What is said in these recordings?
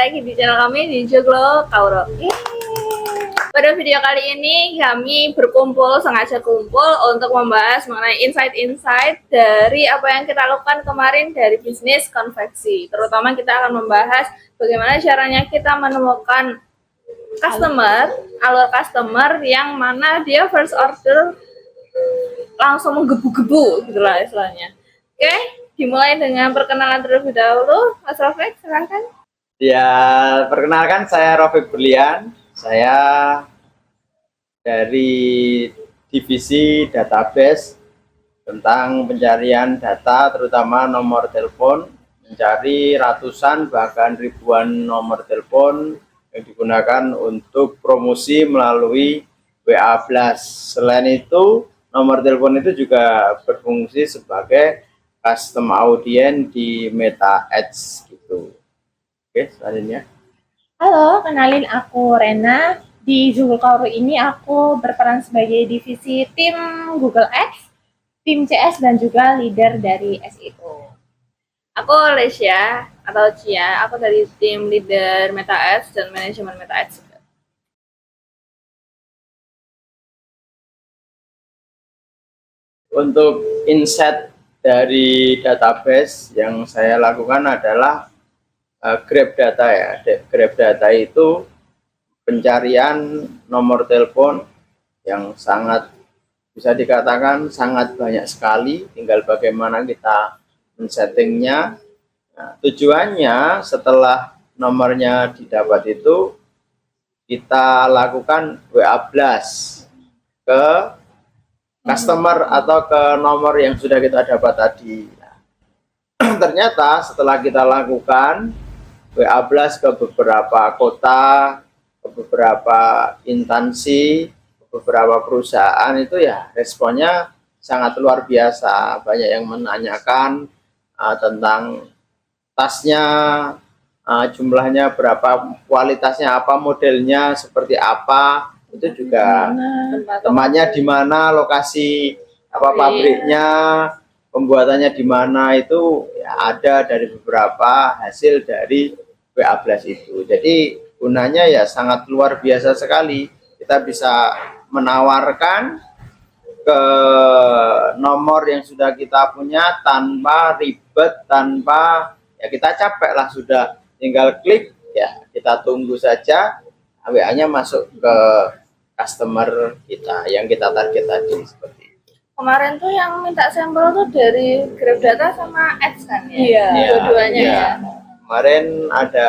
lagi di channel kami di Joglo Kauro. Pada video kali ini kami berkumpul, sengaja kumpul untuk membahas mengenai insight-insight dari apa yang kita lakukan kemarin dari bisnis konveksi. Terutama kita akan membahas bagaimana caranya kita menemukan alur customer yang mana dia first order langsung menggebu-gebu gitulah istilahnya. Oke, dimulai dengan perkenalan terlebih dahulu. Mas Rafiq, silahkan. Ya, perkenalkan saya Rafiq Berlian. Saya dari divisi database tentang pencarian data, terutama nomor telepon, mencari ratusan bahkan ribuan nomor telepon yang digunakan untuk promosi melalui WA Blast. Selain itu, nomor telepon itu juga berfungsi sebagai custom audience di Meta Ads gitu. Oke, selanjutnya. Halo, kenalin aku Rena. Di Joglo Kauro ini aku berperan sebagai divisi tim Google Ads, tim CS, dan juga leader dari SEO. Aku Lesya atau Cia, aku dari tim leader Meta Ads dan manajemen Meta Ads. Untuk insight dari database yang saya lakukan adalah Grab Data ya. Grab Data itu pencarian nomor telepon yang sangat bisa dikatakan sangat banyak sekali, tinggal bagaimana kita men-settingnya. Nah, tujuannya setelah nomornya didapat itu kita lakukan WA Blast ke customer atau ke nomor yang sudah kita dapat tadi. Nah, ternyata setelah kita lakukan WA Blast ke beberapa kota, ke beberapa instansi, ke beberapa perusahaan, itu ya responnya sangat luar biasa. Banyak yang menanyakan tentang tasnya, jumlahnya berapa, kualitasnya apa, modelnya seperti apa, itu juga tempatnya di mana, lokasi apa pabriknya, pembuatannya di mana, itu ya ada dari beberapa hasil dari WA Blast itu. Jadi gunanya ya sangat luar biasa sekali. Kita bisa menawarkan ke nomor yang sudah kita punya tanpa ribet, tanpa ya kita capek lah, sudah tinggal klik ya, kita tunggu saja WA-nya masuk ke customer kita yang kita target tadi. Seperti itu. Kemarin tuh yang minta sampel tuh dari Grab Data sama Ads kan ya? Iya. Dua-duanya ya. Kemarin ada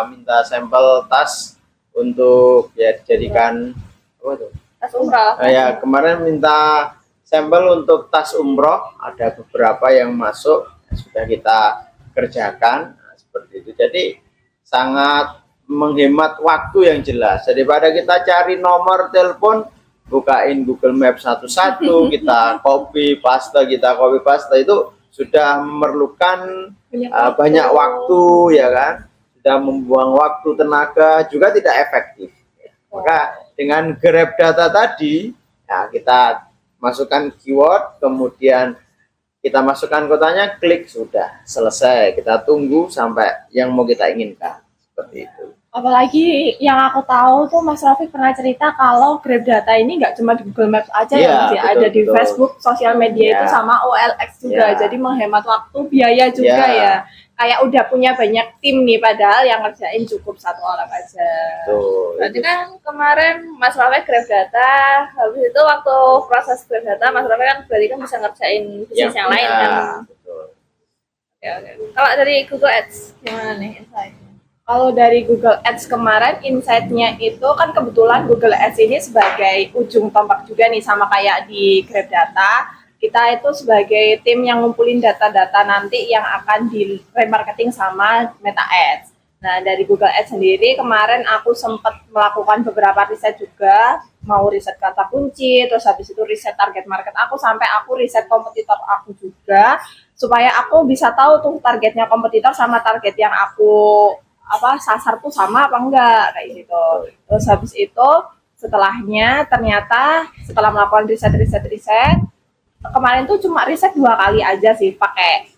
minta sampel tas untuk ya dijadikan apa tuh? Tas umroh. Ya, kemarin minta sampel untuk tas umroh, ada beberapa yang masuk sudah kita kerjakan. Nah, seperti itu. Jadi sangat menghemat waktu yang jelas. Daripada kita cari nomor telepon, bukain Google Maps satu-satu, kita copy paste, itu sudah memerlukan banyak waktu ya kan, sudah membuang waktu, tenaga, juga tidak efektif. Maka dengan Grab Data tadi ya, kita masukkan keyword, kemudian kita masukkan kotanya, klik, sudah selesai. Kita tunggu sampai yang mau kita inginkan. Seperti itu. Apalagi yang aku tahu tuh Mas Rafiq pernah cerita kalau Grab Data ini nggak cuma di Google Maps aja, ya, masih betul, ada di betul. Facebook, sosial media itu sama OLX juga. Jadi menghemat waktu, biaya juga ya. Kayak udah punya banyak tim nih, padahal yang ngerjain cukup satu orang aja. Tuh, Berarti kan kemarin Mas Rafiq Grab Data, habis itu waktu proses Grab Data Mas Rafiq kan berarti kan bisa ngerjain bisnis yang lain kan. Betul. Oke. Kalau dari Google Ads gimana nih insight? Kalau dari Google Ads kemarin, insight-nya itu kan kebetulan Google Ads ini sebagai ujung tombak juga nih, sama kayak di Grab Data. Kita itu sebagai tim yang ngumpulin data-data nanti yang akan di remarketing sama Meta Ads. Nah, dari Google Ads sendiri kemarin aku sempat melakukan beberapa riset juga, mau riset kata kunci, terus habis itu riset target market aku, sampai aku riset kompetitor aku juga, supaya aku bisa tahu tuh targetnya kompetitor sama target yang aku sasar tuh sama apa enggak, kayak gitu. Terus habis itu setelahnya ternyata setelah melakukan riset kemarin tuh cuma riset 2 kali aja sih pakai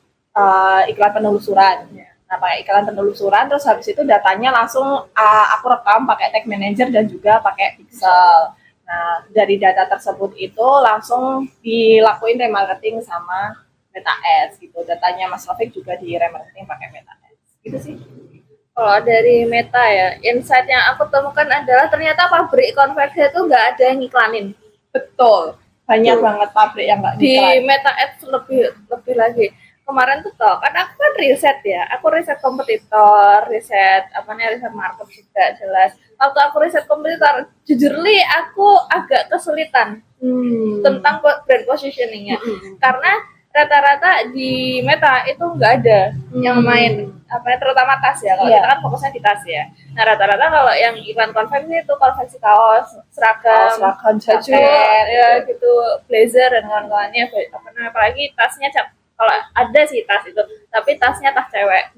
iklan penelusuran. Nah, pakai iklan penelusuran, terus habis itu datanya langsung aku rekam pakai Tag Manager dan juga pakai Pixel. Nah, dari data tersebut itu langsung dilakuin remarketing sama Meta Ads gitu. Datanya Mas Rafiq juga di remarketing pakai Meta Ads. Gitu sih. Kalau dari Meta ya, insight yang aku temukan adalah ternyata pabrik konveksi itu nggak ada yang iklanin. Betul. Banyak banget pabrik yang nggak Di iklan. Meta Ads lebih lagi. Kemarin tuh kan aku kan riset ya, aku riset kompetitor, riset riset market juga jelas. Waktu aku riset kompetitor, jujur li aku agak kesulitan tentang brand positioningnya, karena rata-rata di Meta itu nggak ada yang main terutama tas ya. Kalau kita kan fokusnya di tas ya. Nah, rata-rata kalau yang iklan konveksi itu konveksi kaos, seragam, seragam, baju, jaket, ya gitu, blazer dan kawan-kawannya. Apalagi tasnya kalau ada sih tas itu, tapi tasnya tas cewek.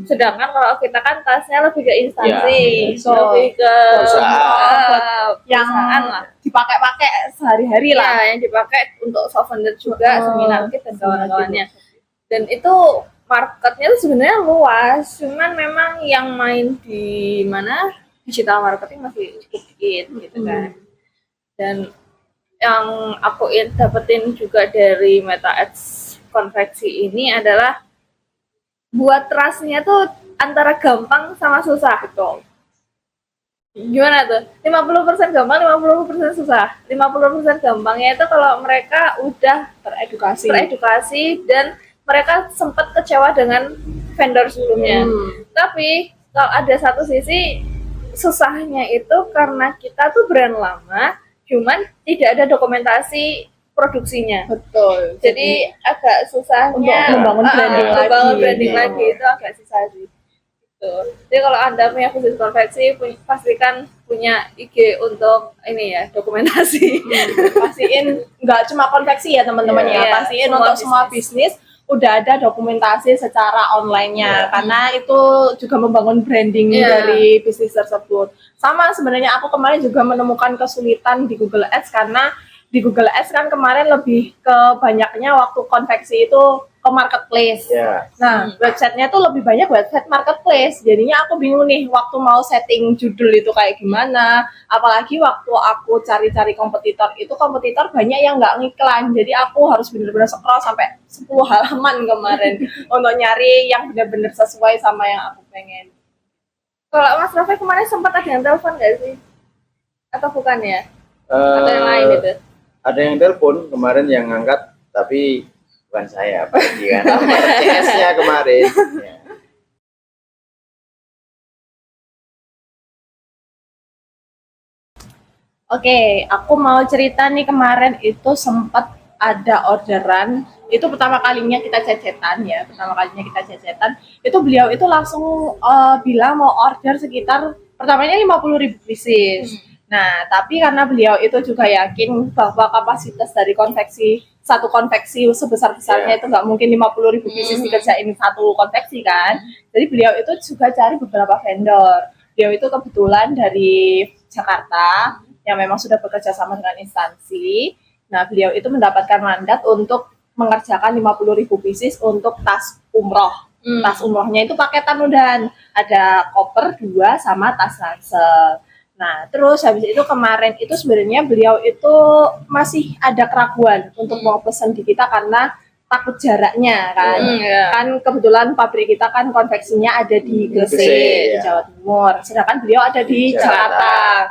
Sedangkan kalau kita kan tasnya lebih ke instansi, lebih ke yang lah, dipakai-pakai sehari-hari lah. Ya, yang dipakai untuk souvenir juga, seminar kit dan kawan-kawannya. Dan itu marketnya tuh sebenarnya luas, cuman memang yang main di mana digital marketing masih cukup dikit gitu kan. Dan yang aku dapetin juga dari Meta Ads konveksi ini adalah buat trust-nya tuh antara gampang sama susah. Betul. Gimana tuh? 50% gampang, 50% susah. 50% gampangnya itu kalau mereka udah teredukasi dan mereka sempat kecewa dengan vendor sebelumnya. Tapi kalau ada satu sisi susahnya itu karena kita tuh brand lama, cuman tidak ada dokumentasi produksinya. Betul. Jadi agak susahnya untuk membangun branding lagi itu agak susah sih. Gitu. Jadi kalau Anda punya bisnis konveksi, pastikan punya IG untuk ini ya, dokumentasi. Pastiin nggak cuma konveksi ya teman-teman ya. Pastiin untuk semua bisnis udah ada dokumentasi secara online-nya, karena itu juga membangun branding dari bisnis tersebut. Sama sebenarnya aku kemarin juga menemukan kesulitan di Google Ads, karena di Google Ads kan kemarin lebih ke banyaknya waktu konveksi itu ke marketplace. Nah, websitenya tuh lebih banyak website marketplace. Jadinya aku bingung nih waktu mau setting judul itu kayak gimana. Apalagi waktu aku cari-cari kompetitor, itu kompetitor banyak yang nggak ngiklan. Jadi aku harus bener-bener scroll sampai 10 halaman kemarin untuk nyari yang bener-bener sesuai sama yang aku pengen. Kalau Mas Rafi kemarin sempat ada yang telepon nggak sih? Atau bukan ya? Atau yang lain itu? Ada yang telepon kemarin yang ngangkat, tapi bukan saya, apalagi kan nomor CS-nya kemarin. Oke, aku mau cerita nih, kemarin itu sempat ada orderan. Itu pertama kalinya kita cecetan ya, itu beliau itu langsung bilang mau order sekitar pertamanya 50.000 pieces. Nah, tapi karena beliau itu juga yakin bahwa kapasitas dari satu konveksi sebesar-besarnya itu nggak mungkin 50.000 pieces dikerjain satu konveksi kan. Jadi beliau itu juga cari beberapa vendor. Beliau itu kebetulan dari Jakarta yang memang sudah bekerja sama dengan instansi. Nah, beliau itu mendapatkan mandat untuk mengerjakan 50.000 pieces untuk tas umroh. Tas umrohnya itu paketan udahan. Ada koper 2 sama tas ransel. Nah, terus habis itu kemarin itu sebenarnya beliau itu masih ada keraguan untuk mau pesan di kita karena takut jaraknya kan. Kan kebetulan pabrik kita kan konveksinya ada di Gresik, di Jawa Timur. Sedangkan beliau ada di Jakarta.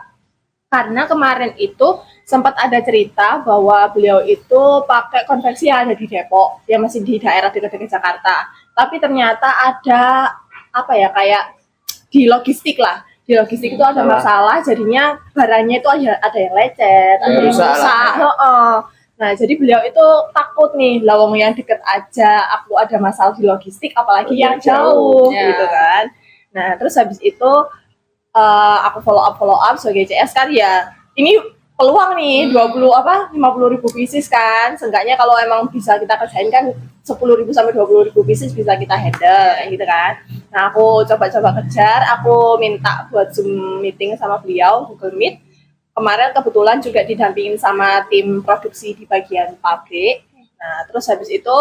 Karena kemarin itu sempat ada cerita bahwa beliau itu pakai konveksi yang ada di Depok, yang masih di daerah dekat-dekat Jakarta. Tapi ternyata ada kayak di logistik lah. Di logistik itu ada masalah, jadinya barangnya itu ada yang lecet, ada yang rusak. Nah, jadi beliau itu takut nih, lawang yang deket aja aku ada masalah di logistik, apalagi yang jauh gitu kan. Nah, terus habis itu aku follow up sebagai CS kan ya. Ini peluang nih 50.000 pieces kan. Seenggaknya kalau emang bisa kita kerjain kan 10.000 sampai 20.000 pieces bisa kita handle kayak gitu kan. Nah, aku coba kejar, aku minta buat Zoom meeting sama beliau, Google Meet. Kemarin kebetulan juga didampingin sama tim produksi di bagian pabrik. Nah, terus habis itu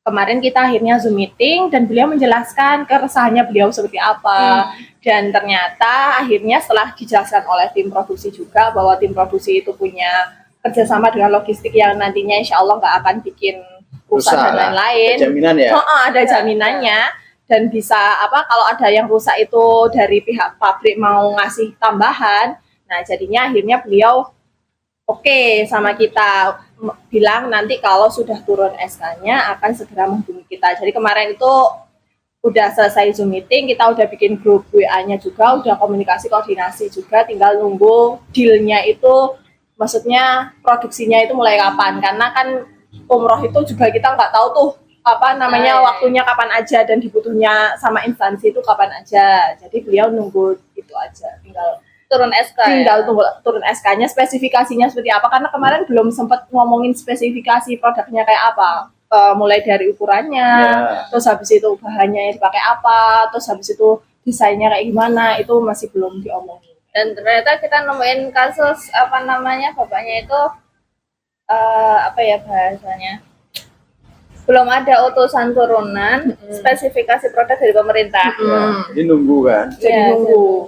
kemarin kita akhirnya Zoom meeting dan beliau menjelaskan keresahannya beliau seperti apa. Dan ternyata akhirnya setelah dijelaskan oleh tim produksi juga bahwa tim produksi itu punya kerjasama dengan logistik yang nantinya insya Allah nggak akan bikin rusak dan lain-lain. Ada jaminan ya? Ada jaminannya. Dan bisa kalau ada yang rusak itu dari pihak pabrik mau ngasih tambahan. Nah jadinya akhirnya beliau oke sama kita, bilang nanti kalau sudah turun SK-nya akan segera menghubungi kita. Jadi kemarin itu udah selesai Zoom meeting, kita udah bikin grup WA-nya juga, udah komunikasi koordinasi juga, tinggal nunggu deal-nya itu, maksudnya produksinya itu mulai kapan. Karena kan umroh itu juga kita nggak tahu tuh waktunya kapan aja dan dibutuhnya sama instansi itu kapan aja. Jadi beliau nunggu itu aja, tinggal turun SK tunggu turun SK-nya, spesifikasinya seperti apa, karena kemarin belum sempat ngomongin spesifikasi produknya kayak apa, mulai dari ukurannya, terus habis itu bahannya yang dipakai apa, terus habis itu desainnya kayak gimana, itu masih belum diomongin. Dan ternyata kita nemuin kasus bapaknya itu bahasanya belum ada utusan turunan spesifikasi produk dari pemerintah. Jadi nunggu kan? Jadi nunggu.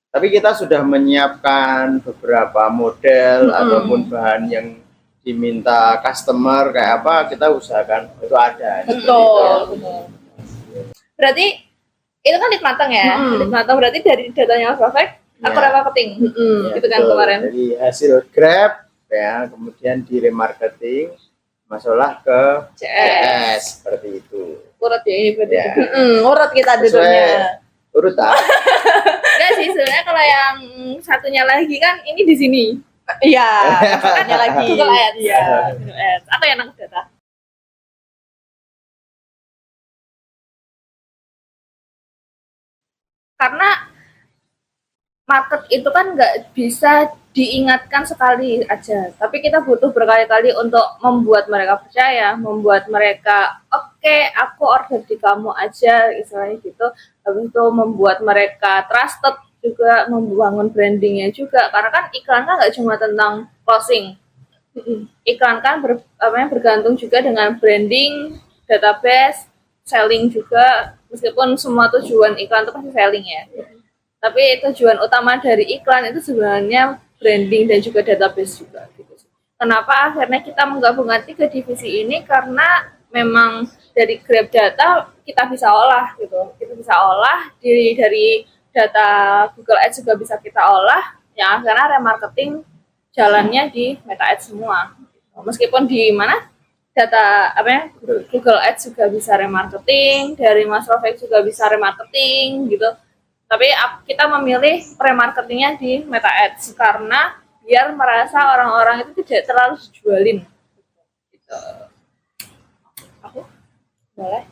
Tapi kita sudah menyiapkan beberapa model ataupun bahan yang diminta customer kayak apa, kita usahakan itu ada. Betul. Berarti itu kan lead matang ya? Lead matang berarti dari datanya Perfect, aku remarketing. Gitu kan kemarin. Jadi hasil Grab ya, kemudian di remarketing, masalah ke CS seperti itu. Urut ya ini berarti. Urut kita duduknya. Urut Enggak sih, sebenarnya kalau yang satunya lagi kan ini di sini. Iya, satunya lagi. Google Ads. Iya. Google Ads. Aku yang nangkep data. Karena market itu kan nggak bisa diingatkan sekali aja, tapi kita butuh berkali-kali untuk membuat mereka percaya, membuat mereka oke, aku order di kamu aja, istilahnya gitu. Habis itu membuat mereka trusted juga, membangun brandingnya juga, karena kan iklan kan nggak cuma tentang closing, iklan kan bergantung juga dengan branding, database, selling juga, meskipun semua tujuan iklan itu pasti selling ya. Tapi tujuan utama dari iklan itu sebenarnya branding dan juga database juga gitu. Kenapa akhirnya kita menggabungkan 3 divisi ini? Karena memang dari Grab Data kita bisa olah gitu. Kita bisa olah dari data Google Ads juga bisa kita olah, yang akhirnya remarketing jalannya di Meta Ads semua. Meskipun di mana data Google Ads juga bisa remarketing, dari Mas Rofek juga bisa remarketing gitu. Tapi kita memilih remarketingnya di Meta Ads karena biar merasa orang-orang itu tidak terlalu dijualin. Gitu. Aku boleh?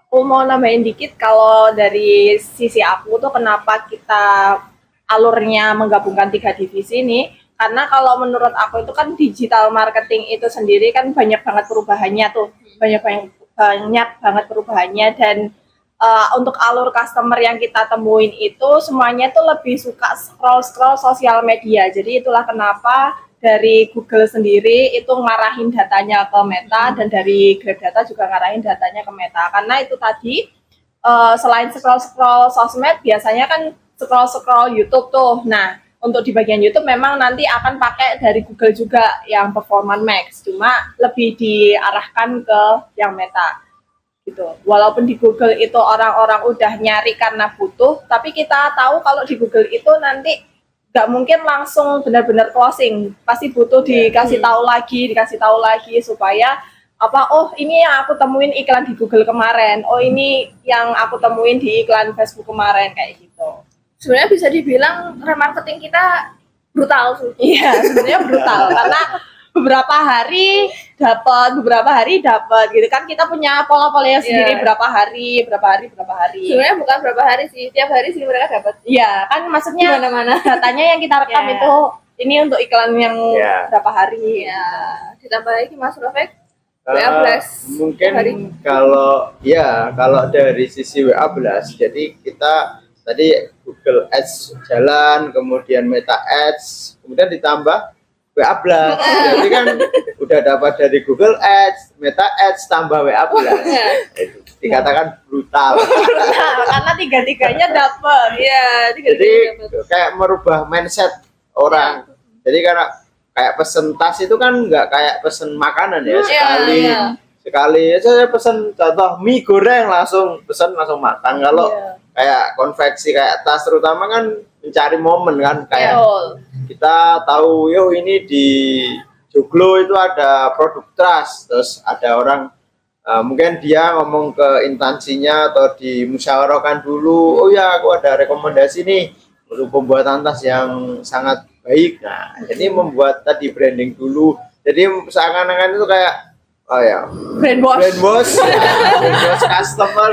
Aku mau nambahin dikit, kalau dari sisi aku tuh kenapa kita alurnya menggabungkan 3 divisi ini, karena kalau menurut aku itu kan digital marketing itu sendiri kan banyak banget perubahannya tuh, banyak banget perubahannya, dan untuk alur customer yang kita temuin itu semuanya tuh lebih suka scroll sosial media. Jadi itulah kenapa dari Google sendiri itu ngarahin datanya ke Meta, dan dari Grab Data juga ngarahin datanya ke Meta. Karena itu tadi selain scroll sosmed, biasanya kan scroll YouTube tuh. Nah, untuk di bagian YouTube memang nanti akan pakai dari Google juga yang Performance Max, cuma lebih diarahkan ke yang Meta gitu. Walaupun di Google itu orang-orang udah nyari karena butuh, tapi kita tahu kalau di Google itu nanti nggak mungkin langsung benar-benar closing, pasti butuh dikasih tahu lagi supaya oh ini yang aku temuin iklan di Google kemarin, oh ini yang aku temuin di iklan Facebook kemarin, kayak gitu. Sebenarnya bisa dibilang remarketing kita brutal sih. Iya, sebenarnya brutal karena beberapa hari dapat gitu kan, kita punya pola-polanya sendiri, berapa hari. Sebenarnya bukan berapa hari sih, tiap hari sih mereka dapat. Iya, kan maksudnya mana datanya yang kita rekam itu ini untuk iklan yang berapa hari. Ya, ditambah lagi Mas Rofek. Mungkin kalau dari sisi WA Blast, jadi kita tadi Google Ads jalan, kemudian Meta Ads, kemudian ditambah WA Blast. Jadi kan udah dapat dari Google Ads, Meta Ads tambah WA Blast. Itu dikatakan brutal. Nah, karena tiga-tiganya dapat. Iya, Jadi kayak merubah mindset orang. Jadi karena kayak pesen tas itu kan nggak kayak pesen makanan ya, sekali sekali saya pesen contoh mie goreng langsung pesen langsung makan. Kalau kayak konveksi kayak tas terutama kan mencari momen kan, kayak kita tahu yo ini di Joglo itu ada produk trust, terus ada orang mungkin dia ngomong ke instansinya atau dimusyawarahkan dulu, oh ya aku ada rekomendasi nih untuk pembuatan tas yang sangat baik. Nah jadi membuat tadi branding dulu, jadi seakan-akan itu kayak oh ya brand wash customer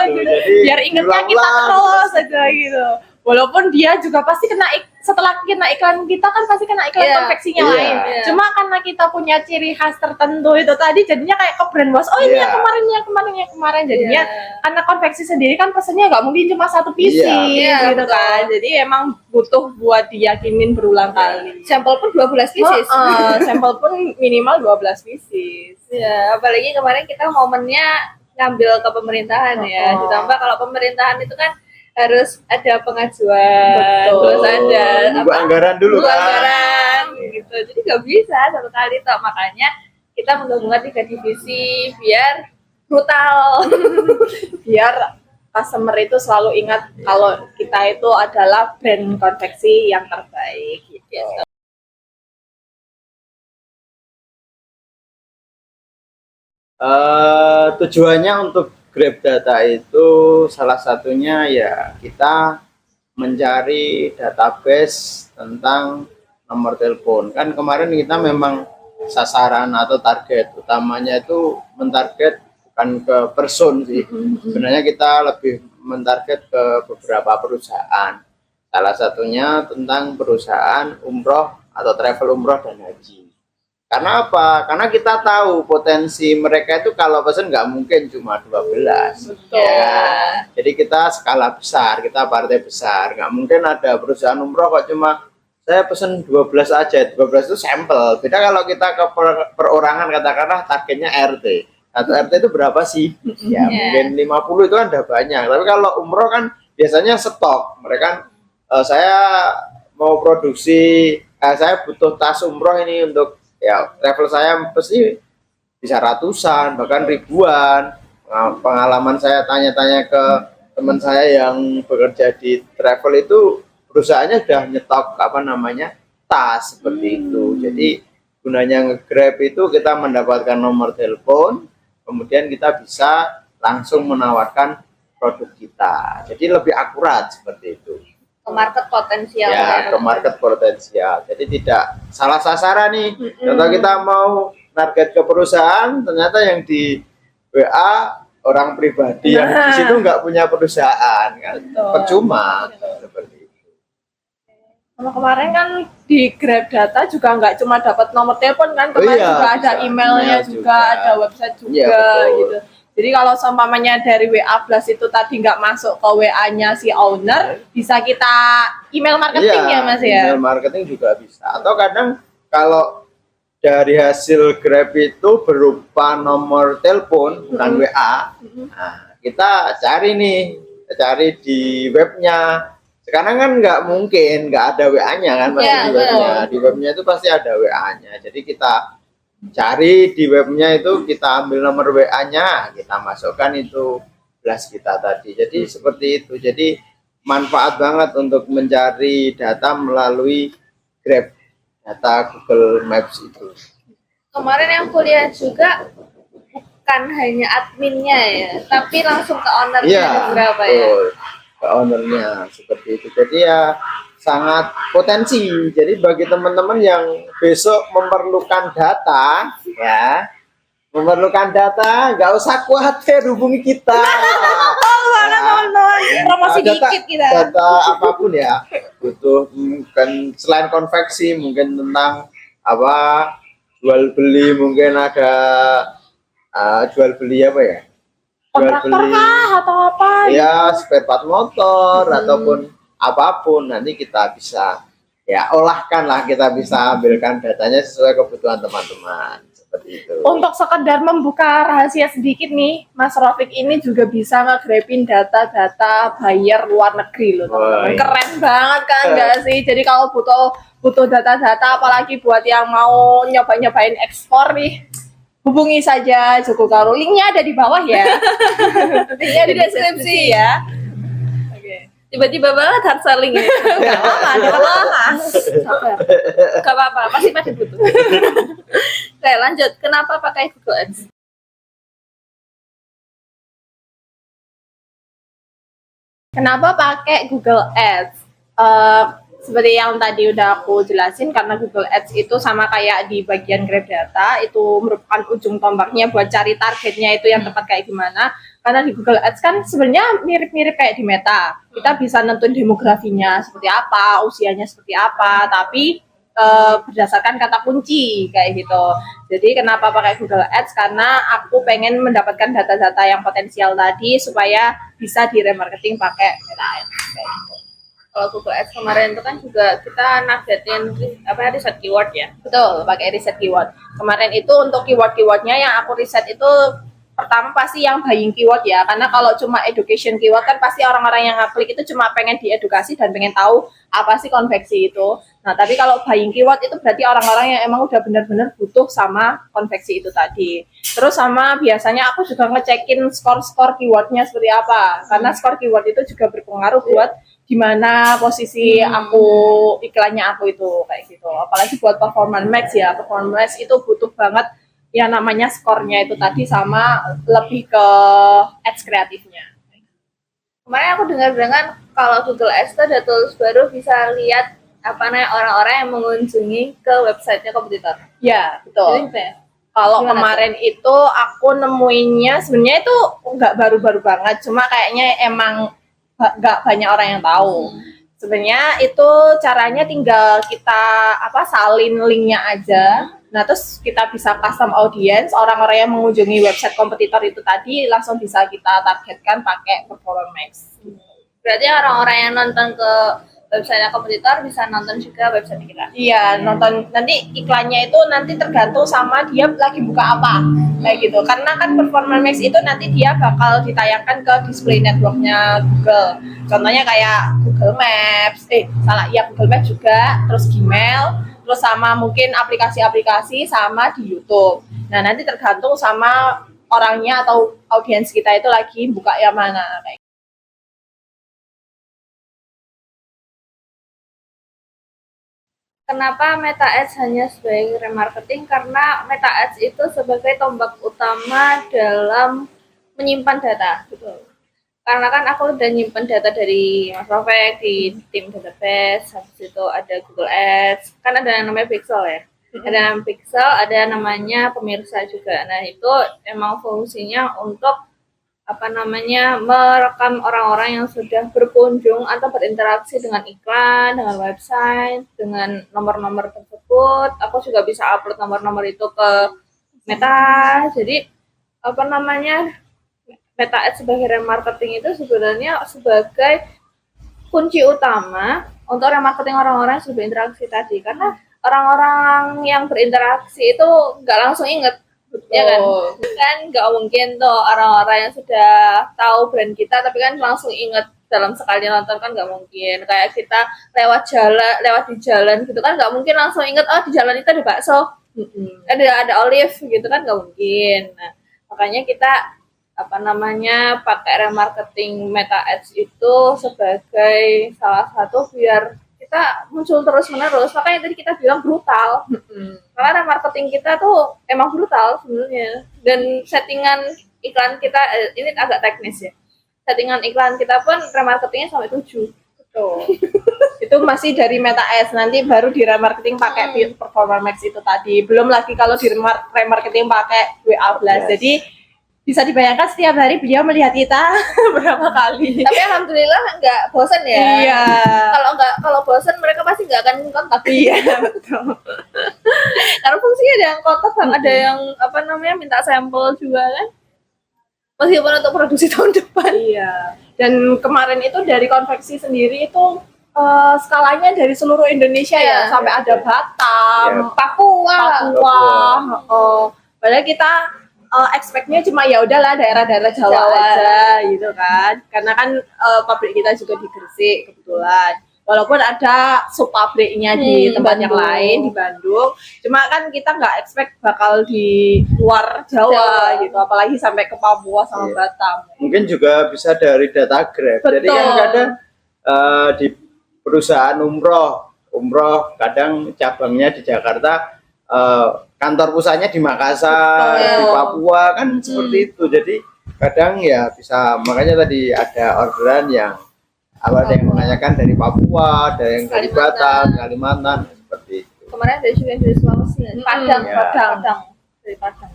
gitu. Jadi biar ingetnya kita terus aja gitu, walaupun dia juga pasti kena setelah kena iklan kita kan pasti kena iklan konveksinya lain. Cuma karena kita punya ciri khas tertentu itu tadi jadinya kayak ke brand wash. Oh ini yang kemarin jadinya karena konveksi sendiri kan pesennya nggak mungkin cuma satu pieces gitu kan. Jadi emang butuh buat diyakinin berulang kali. Sampel pun 12 pieces. Sampel pun minimal 12 pieces. Ya, apalagi kemarin kita momennya ngambil ke pemerintahan ya. Ditambah kalau pemerintahan itu kan harus ada pengajuan, terus ada anggaran dulu anggaran gitu. Jadi nggak bisa satu kali toh, makanya kita menggabungkan 3 divisi biar brutal. Biar customer itu selalu ingat kalau kita itu adalah brand konveksi yang terbaik gitu. Tujuannya untuk Grab Data itu salah satunya ya kita mencari database tentang nomor telepon. Kan kemarin kita memang sasaran atau target utamanya itu mentarget bukan ke person sih. Sebenarnya kita lebih mentarget ke beberapa perusahaan. Salah satunya tentang perusahaan umroh atau travel umroh dan haji. Karena apa? Karena kita tahu potensi mereka itu kalau pesen nggak mungkin cuma 12. Ya. Jadi kita skala besar, kita partai besar. Nggak mungkin ada perusahaan umroh kok cuma saya pesen 12 aja. 12 itu sampel. Beda kalau kita ke perorangan katakanlah targetnya RT. Satu RT itu berapa sih? Ya mungkin 50 itu kan udah banyak. Tapi kalau umroh kan biasanya stok. Mereka saya mau produksi, saya butuh tas umroh ini untuk ya travel saya pasti bisa ratusan bahkan ribuan. Pengalaman saya tanya-tanya ke teman saya yang bekerja di travel itu perusahaannya sudah nyetok tas seperti itu. Jadi gunanya nge-Grab itu kita mendapatkan nomor telepon, kemudian kita bisa langsung menawarkan produk kita. Jadi lebih akurat seperti itu. Ke market potensial ya, ke market potensial. Jadi tidak salah sasaran nih. Contoh kita mau target ke perusahaan, ternyata yang di WA orang pribadi yang di situ nggak punya perusahaan kan, percuma seperti itu. Kalau kemarin kan di Grab Data juga nggak cuma dapat nomor telepon kan, kemarin juga ada emailnya juga, ada website juga gitu. Jadi kalau seumpamanya dari WA Blast itu tadi nggak masuk ke WA-nya si owner, bisa kita email marketing ya Mas ya? Email marketing juga bisa. Atau kadang kalau dari hasil Grab itu berupa nomor telepon, bukan WA, nah, kita cari di webnya. Sekarang kan nggak mungkin nggak ada WA-nya kan, pasti di webnya. Di webnya itu pasti ada WA-nya. Jadi kita cari di webnya itu, kita ambil nomor WA-nya, kita masukkan itu Blast kita tadi. Jadi seperti itu. Jadi manfaat banget untuk mencari data melalui Grab data Google Maps itu. Kemarin yang kuliah juga bukan hanya adminnya ya, tapi langsung ke ownernya berapa ya? Ke ownernya seperti itu. Jadi ya sangat potensi. Jadi bagi teman-teman yang besok memerlukan data, nggak usah khawatir, hubungi kita. Promosi dikit kita. Data apapun ya, butuh mungkin selain konveksi, mungkin tentang jual beli, mungkin ada jual beli apa ya? Kontraktor kah atau apa? Ya, spare part motor ataupun apapun, nanti kita bisa ya olahkanlah, kita bisa ambilkan datanya sesuai kebutuhan teman-teman seperti itu. Untuk sekedar membuka rahasia sedikit nih, Mas Rofik ini juga bisa nge-grabin data-data buyer luar negeri loh, teman-teman. Woi. Keren banget kan nggak sih? Jadi kalau butuh data-data, apalagi buat yang mau nyobain ekspor nih, hubungi saja Joko Karo. Linknya ada di bawah ya. Linknya Di di deskripsi. deskripsi ya. Oke. Tiba-tiba banget hard selling ya. Gak apa-apa, kita bahas. Sabar. Gak apa-apa, pasti pada butuh. Oke, lanjut. Kenapa pakai Google Ads? Kenapa pakai Google Ads? Seperti yang tadi udah aku jelasin, karena Google Ads itu sama kayak di bagian Grab Data, itu merupakan ujung tombaknya buat cari targetnya itu yang tepat kayak gimana. Karena di Google Ads kan sebenarnya mirip-mirip kayak di Meta. Kita bisa nentuin demografinya seperti apa, usianya seperti apa, tapi berdasarkan kata kunci kayak gitu. Jadi kenapa pakai Google Ads? Karena aku pengen mendapatkan data-data yang potensial tadi supaya bisa di remarketing pakai Meta Ads kayak gitu. Kalau Google Ads kemarin itu kan juga kita nargetin riset keyword ya. Betul, pakai riset keyword. Kemarin itu untuk keyword-keywordnya yang aku riset itu pertama pasti yang buying keyword ya, karena kalau cuma education keyword kan pasti orang-orang yang ngeklik itu cuma pengen diedukasi dan pengen tahu apa sih konveksi itu. Nah, tapi kalau buying keyword itu berarti orang-orang yang emang udah benar-benar butuh sama konveksi itu tadi. Terus sama biasanya aku juga ngecekin skor-skor keywordnya seperti apa, karena skor keyword itu juga berpengaruh buat gimana posisi aku iklannya aku itu kayak gitu. Apalagi buat performance max ya, performance max itu butuh banget yang namanya skornya itu tadi sama lebih ke ads kreatifnya. Kemarin aku dengar-dengar kalau Google Ads itu ada tools baru bisa lihat apa namanya orang-orang yang mengunjungi ke websitenya kompetitor. Ya, betul. Jadi, Kalau gimana kemarin itu aku nemuinnya sebenarnya itu nggak baru-baru banget, cuma kayaknya emang nggak banyak orang yang tahu. Sebenarnya itu caranya tinggal kita salin linknya aja. Nah, terus kita bisa custom audience, orang-orang yang mengunjungi website kompetitor itu tadi langsung bisa kita targetkan pakai Performance Max. berarti orang-orang yang nonton ke website kompetitor bisa nonton juga website kita. Iya, nonton nanti iklannya itu nanti tergantung sama dia lagi buka apa kayak gitu. Karena kan Performance Max itu nanti dia bakal ditayangkan ke display networknya Google. Contohnya kayak Google Maps, Google Maps juga, terus Gmail, terus sama mungkin aplikasi-aplikasi sama di YouTube. Nah, nanti tergantung sama orangnya atau audiens kita itu lagi buka yang mana kayak. Kenapa Meta Ads hanya sebagai remarketing? Karena Meta Ads itu sebagai tombak utama dalam menyimpan data. Gitu. Karena kan aku udah nyimpan data dari Mas Rofek di tim database, habis itu ada Google Ads, kan ada yang namanya Pixel ya. Ada namanya Pixel, ada namanya pemirsa juga. Nah, itu emang fungsinya untuk merekam orang-orang yang sudah berkunjung atau berinteraksi dengan iklan, dengan website, dengan nomor-nomor tersebut. Aku juga bisa upload nomor-nomor itu ke Meta. Jadi Meta Ads sebagai remarketing itu sebenarnya sebagai kunci utama untuk remarketing orang-orang yang sudah berinteraksi tadi, karena orang-orang yang berinteraksi itu nggak langsung inget. Ya kan nggak mungkin tuh orang-orang yang sudah tahu brand kita tapi kan langsung inget dalam sekali nonton, kan nggak mungkin. Kayak kita lewat di jalan gitu kan nggak mungkin langsung inget di jalan itu ada bakso, ada olive gitu kan nggak mungkin. Nah, makanya kita pakai remarketing Meta Ads itu sebagai salah satu biar kita muncul terus-menerus. Makanya tadi kita bilang brutal. Karena remarketing kita tuh emang brutal sebenarnya. Dan settingan iklan kita, ini agak teknis ya. Settingan iklan kita pun remarketingnya sampai 7. Betul. Itu masih dari Meta Ads, nanti baru di remarketing pakai Performance Max itu tadi. Belum lagi kalau di remarketing pakai WA Blast. Jadi bisa dibayangkan setiap hari beliau melihat kita berapa kali. Tapi alhamdulillah nggak bosan ya. Iya. Kalau bosan mereka pasti nggak akan kontak. Iya, betul. Karena fungsinya ada yang kontak, ada yang minta sampel juga kan. Meskipun untuk produksi tahun depan. Iya. Dan kemarin itu dari konveksi sendiri itu skalanya dari seluruh Indonesia ya, Iya. sampai ada Batam, Iya. Papua. Padahal kita expect-nya cuma ya udahlah daerah-daerah Jawa, Jawa. aja gitu kan. Karena kan pabrik kita juga di Gresik kebetulan. Walaupun ada sub-pabriknya di tempat yang Bandung. lain di Bandung, cuma kan kita nggak expect bakal di luar Jawa, Jawa. gitu, apalagi sampai ke Papua sama Iya. Batam. Mungkin juga bisa dari data Grab. Jadi kan Betul. kadang di perusahaan umroh kadang cabangnya di Jakarta, kantor pusatnya di Makassar, Betul. di Papua kan seperti itu. Jadi kadang ya bisa, makanya tadi ada orderan yang ada yang menanyakan dari Papua, ada yang dari Kalimantan. Batam, Kalimantan seperti itu. Kemarin ada juga yang dari Sulawesi, Padang, Ya. Padang, dari Padang.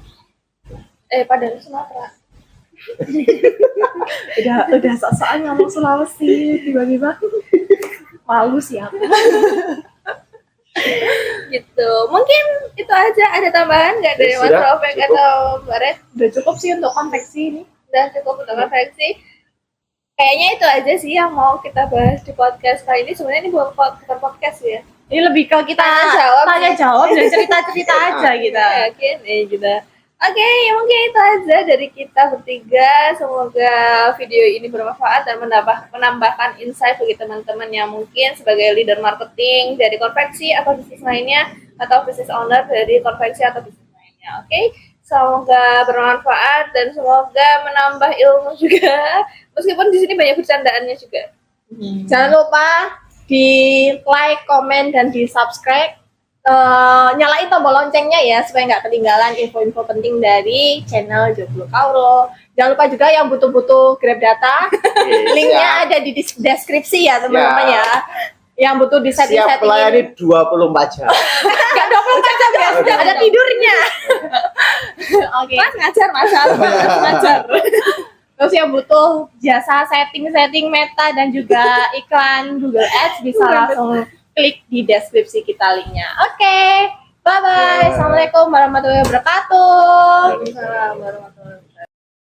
Padang Sumatera. Udah sok-sokan ngomong Sulawesi tiba-tiba malu sih aku. Gitu. Mungkin itu aja. Ada tambahan nggak dari Mas Sudah, Rofek cukup. atau Mbak Red? Udah cukup sih untuk konveksi ini. Udah cukup untuk konveksi. Kayaknya itu aja sih yang mau kita bahas di podcast kali ini. Sebenarnya ini bukan podcast ya. Ini lebih ke kita Tanya jawab. dan cerita-cerita aja kita. Yakin gitu. Oke, mungkin itu aja dari kita bertiga. Semoga video ini bermanfaat dan menambahkan insight bagi teman-teman yang mungkin sebagai leader marketing dari konveksi atau bisnis lainnya, atau business owner dari konveksi atau bisnis lainnya. Oke, semoga bermanfaat dan semoga menambah ilmu juga. Meskipun di sini banyak bercandaannya juga. Jangan lupa di like, komen, dan di subscribe. Nyalain tombol loncengnya ya supaya nggak ketinggalan info-info penting dari channel Jomblo Kauro. Jangan lupa juga yang butuh-butuh Grab data, linknya ada di deskripsi ya teman-teman ya. Yang butuh di Siap setting-setting melayani 24 jam. nggak 24 jam ya, sudah ada tidurnya. Oke. Mas ngajar, ngajar. Terus yang butuh jasa setting meta dan juga iklan Google Ads bisa langsung klik di deskripsi kita linknya. Oke, bye bye. Assalamualaikum warahmatullahi wabarakatuh. Waalaikumsalam warahmatullahi